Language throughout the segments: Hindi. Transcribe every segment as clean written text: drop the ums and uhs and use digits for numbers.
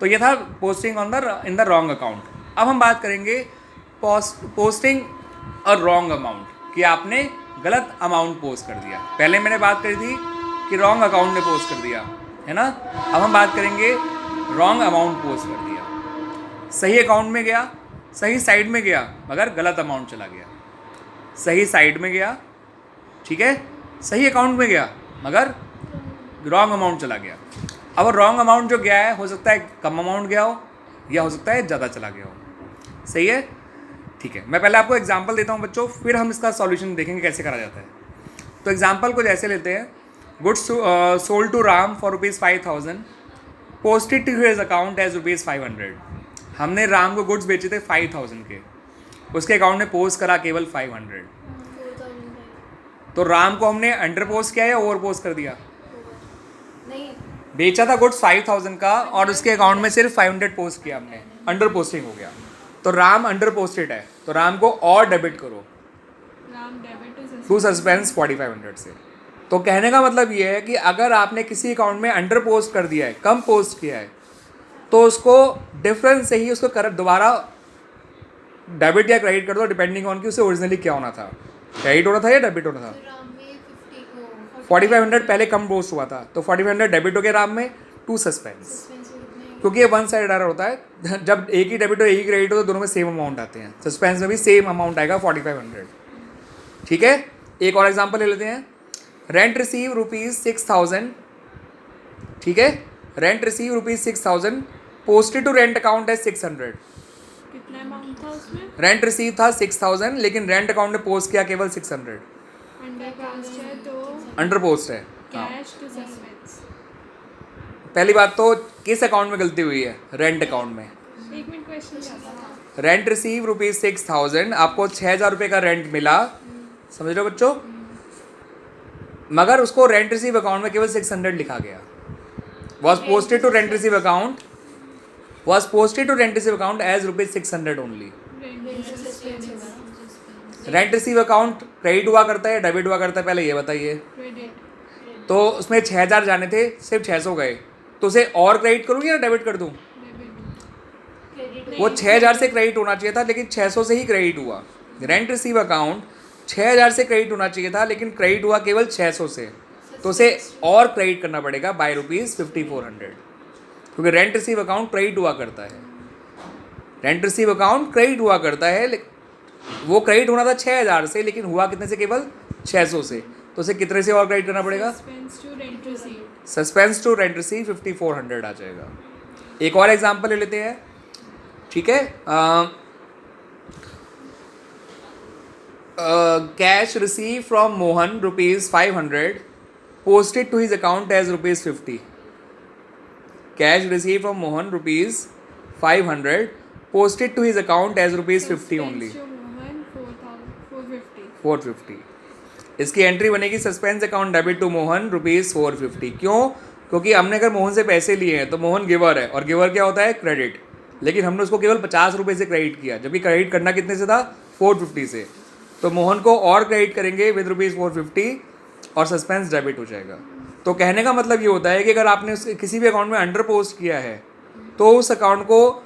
तो ये था posting on the in the wrong account. अब हम बात करेंगे पोस्टिंग अ रॉन्ग अमाउंट, कि आपने गलत अमाउंट पोस्ट कर दिया। पहले मैंने बात करी थी कि रॉन्ग अकाउंट में पोस्ट कर दिया, है ना। अब हम बात करेंगे रॉन्ग अमाउंट पोस्ट कर दिया। सही अकाउंट में गया, सही साइड में गया, मगर गलत अमाउंट चला गया। सही साइड में गया, ठीक है, सही अकाउंट में गया, मगर रॉन्ग अमाउंट चला गया। अब रॉन्ग अमाउंट जो गया है, हो सकता है कम अमाउंट गया हो, या हो सकता है ज़्यादा चला गया हो। सही है, ठीक है। मैं पहले आपको एग्जांपल देता हूँ बच्चों, फिर हम इसका सॉल्यूशन देखेंगे कैसे करा जाता है। तो एग्जांपल को जैसे लेते हैं, goods sold to Ram for ₹5,000, posted to his account as ₹500। हमने राम को गुड्स बेचे थे 5,000 के, उसके अकाउंट में पोस्ट करा केवल 500। तो राम को हमने अंडर पोस्ट किया या ओवर पोस्ट कर दिया? नहीं, बेचा था गुड्स 5,000 का और उसके अकाउंट में सिर्फ 500 पोस्ट किया हमने, अंडर पोस्टिंग हो गया। तो राम अंडर पोस्टेड है, तो राम को और डेबिट करो राम डेबिट टू सस्पेंस 4500 से। तो कहने का मतलब ये है कि अगर आपने किसी अकाउंट में अंडर पोस्ट कर दिया है, कम पोस्ट किया है, तो उसको डिफरेंस से ही उसको कर दोबारा डेबिट या क्रेडिट कर दो, डिपेंडिंग ऑन कि उसे ओरिजिनली क्या होना था, क्रेडिट होना था या डेबिट होना था। राम में 50 को 4500 पहले कम पोस्ट हुआ था, तो 4500 डेबिट हो गया राम में, टू सस्पेंस। सस्पेंस कितने क्योंकि ये वन साइड एरर होता है, जब एक ही डेबिट हो एक ही क्रेडिट हो तो दोनों में सेम अमाउंट आते हैं। सस्पेंस में भी सेम अमाउंट आएगा 4500। ठीक है, एक और एग्जांपल ले लेते हैं। रेंट रिसीव ₹6,000, ठीक है, rent receive ₹6,000, posted to rent account है 600। कितना अमाउंट था उसमें? रेंट रिसीव था 6,000, लेकिन रेंट अकाउंट में पोस्ट किया केवल 600। अंडर पोस्ट है तो अंडर पोस्ट है। हाँ, कैश टू सस्पेंस। पहली बात तो किस अकाउंट में गलती हुई है? रेंट अकाउंट में। एक मिनट, क्वेश्चन क्या था? रेंट रिसीव ₹6,000, आपको 6,000 रुपये का रेंट मिला, समझ रहे हो बच्चों, मगर उसको रेंट रिसीव अकाउंट में केवल 600 लिखा गया। Was posted to rent receive account, was posted to rent receive account as ₹600 only. Rent receive account credit हुआ करता है, डेबिट हुआ करता है, पहले ये बताइए। क्रेडिट। तो उसमें 6,000 जाने थे, सिर्फ 600 गए, तो उसे और क्रेडिट करूँ या डेबिट कर दूँ? वो 6,000 से क्रेडिट होना चाहिए था, लेकिन 600 से ही क्रेडिट हुआ। रेंट रिसीव अकाउंट 6,000 से क्रेडिट होना चाहिए था, लेकिन क्रेडिट हुआ केवल 600 से, तो उसे और क्रेडिट करना पड़ेगा बाय ₹5,400, क्योंकि रेंट रिसीव अकाउंट क्रेडिट हुआ करता है। रेंट रिसीव अकाउंट क्रेडिट हुआ करता है, वो क्रेडिट होना था 6,000 से, लेकिन हुआ कितने से? केवल 600 से, तो उसे कितने से और क्रेडिट करना पड़ेगा? Suspense to rent receive. Suspense to rent receive 5,400 आ जाएगा। एक और एग्जांपल ले लेते हैं, ठीक है। Cash receive from Mohan ₹500, posted to his account as ₹50। Cash receive from Mohan ₹500, posted to his account as ₹50 only. 450। इसकी एंट्री बनेगी suspense account debit to Mohan ₹450। क्यों? क्योंकि हमने अगर मोहन से पैसे लिए हैं तो मोहन गिवर है, और गिवर क्या होता है? क्रेडिट। लेकिन हमने उसको केवल 50 रुपये से क्रेडिट किया, जबकि क्रेडिट करना कितने से था? 450 से। तो मोहन को और क्रेडिट करेंगे विद ₹450 और सस्पेंस डेबिट हो जाएगा। तो कहने का मतलब ये होता है कि अगर आपने किसी भी अकाउंट में अंडर पोस्ट किया है, तो उस अकाउंट को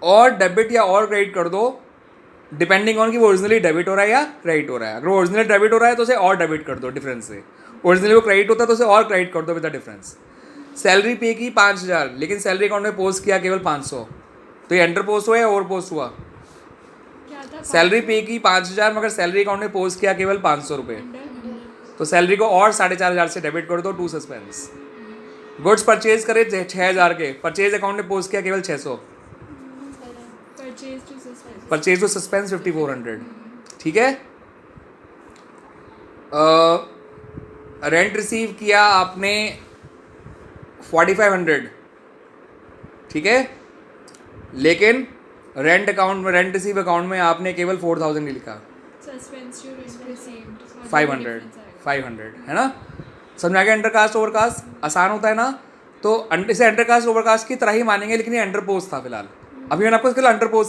और डेबिट या और क्रेडिट कर दो, डिपेंडिंग ऑन कि वो ओरिजिनली डेबिट हो रहा है या क्रेडिट हो रहा है। अगर ओरिजिनली डेबिट हो रहा है तो उसे और डेबिट कर दो डिफरेंस से, ओरिजिनली वो क्रेडिट होता है तो उसे और क्रेडिट कर दो विद द डिफरेंस। सैलरी पे की 5,000, लेकिन सैलरी अकाउंट में पोस्ट किया केवल 500, तो ये अंडर पोस्ट हुआ या ओवर पोस्ट हुआ? क्या था? सैलरी पे की 5,000, मगर सैलरी अकाउंट में पोस्ट किया केवल 500 रुपये, अंडर। तो सैलरी को और 4,500 से डेबिट कर दो, टू सस्पेंस। गुड्स परचेज करे 6,000 के, परचेज अकाउंट में पोस्ट किया केवल 600, purchase to suspense. Purchase to suspense 5,400। ठीक है। रेंट रिसीव किया आपने 4,500, ठीक है, लेकिन रेंट अकाउंट में, रेंट रिसीव अकाउंट में आपने केवल 4,000 ही लिखा। सस्पेंस टू रेंट रिसीव्ड 500 है ना। समझ आ गया? अंडरकास्ट ओवरकास्ट आसान होता है ना। तो इसे अंडरकास्ट ओवरकास्ट की तरह ही मानेंगे, लेकिन ये अंडर पोस्ट था फिलहाल। अभी मैंने आपको इसके लिए अंडर पोस्ट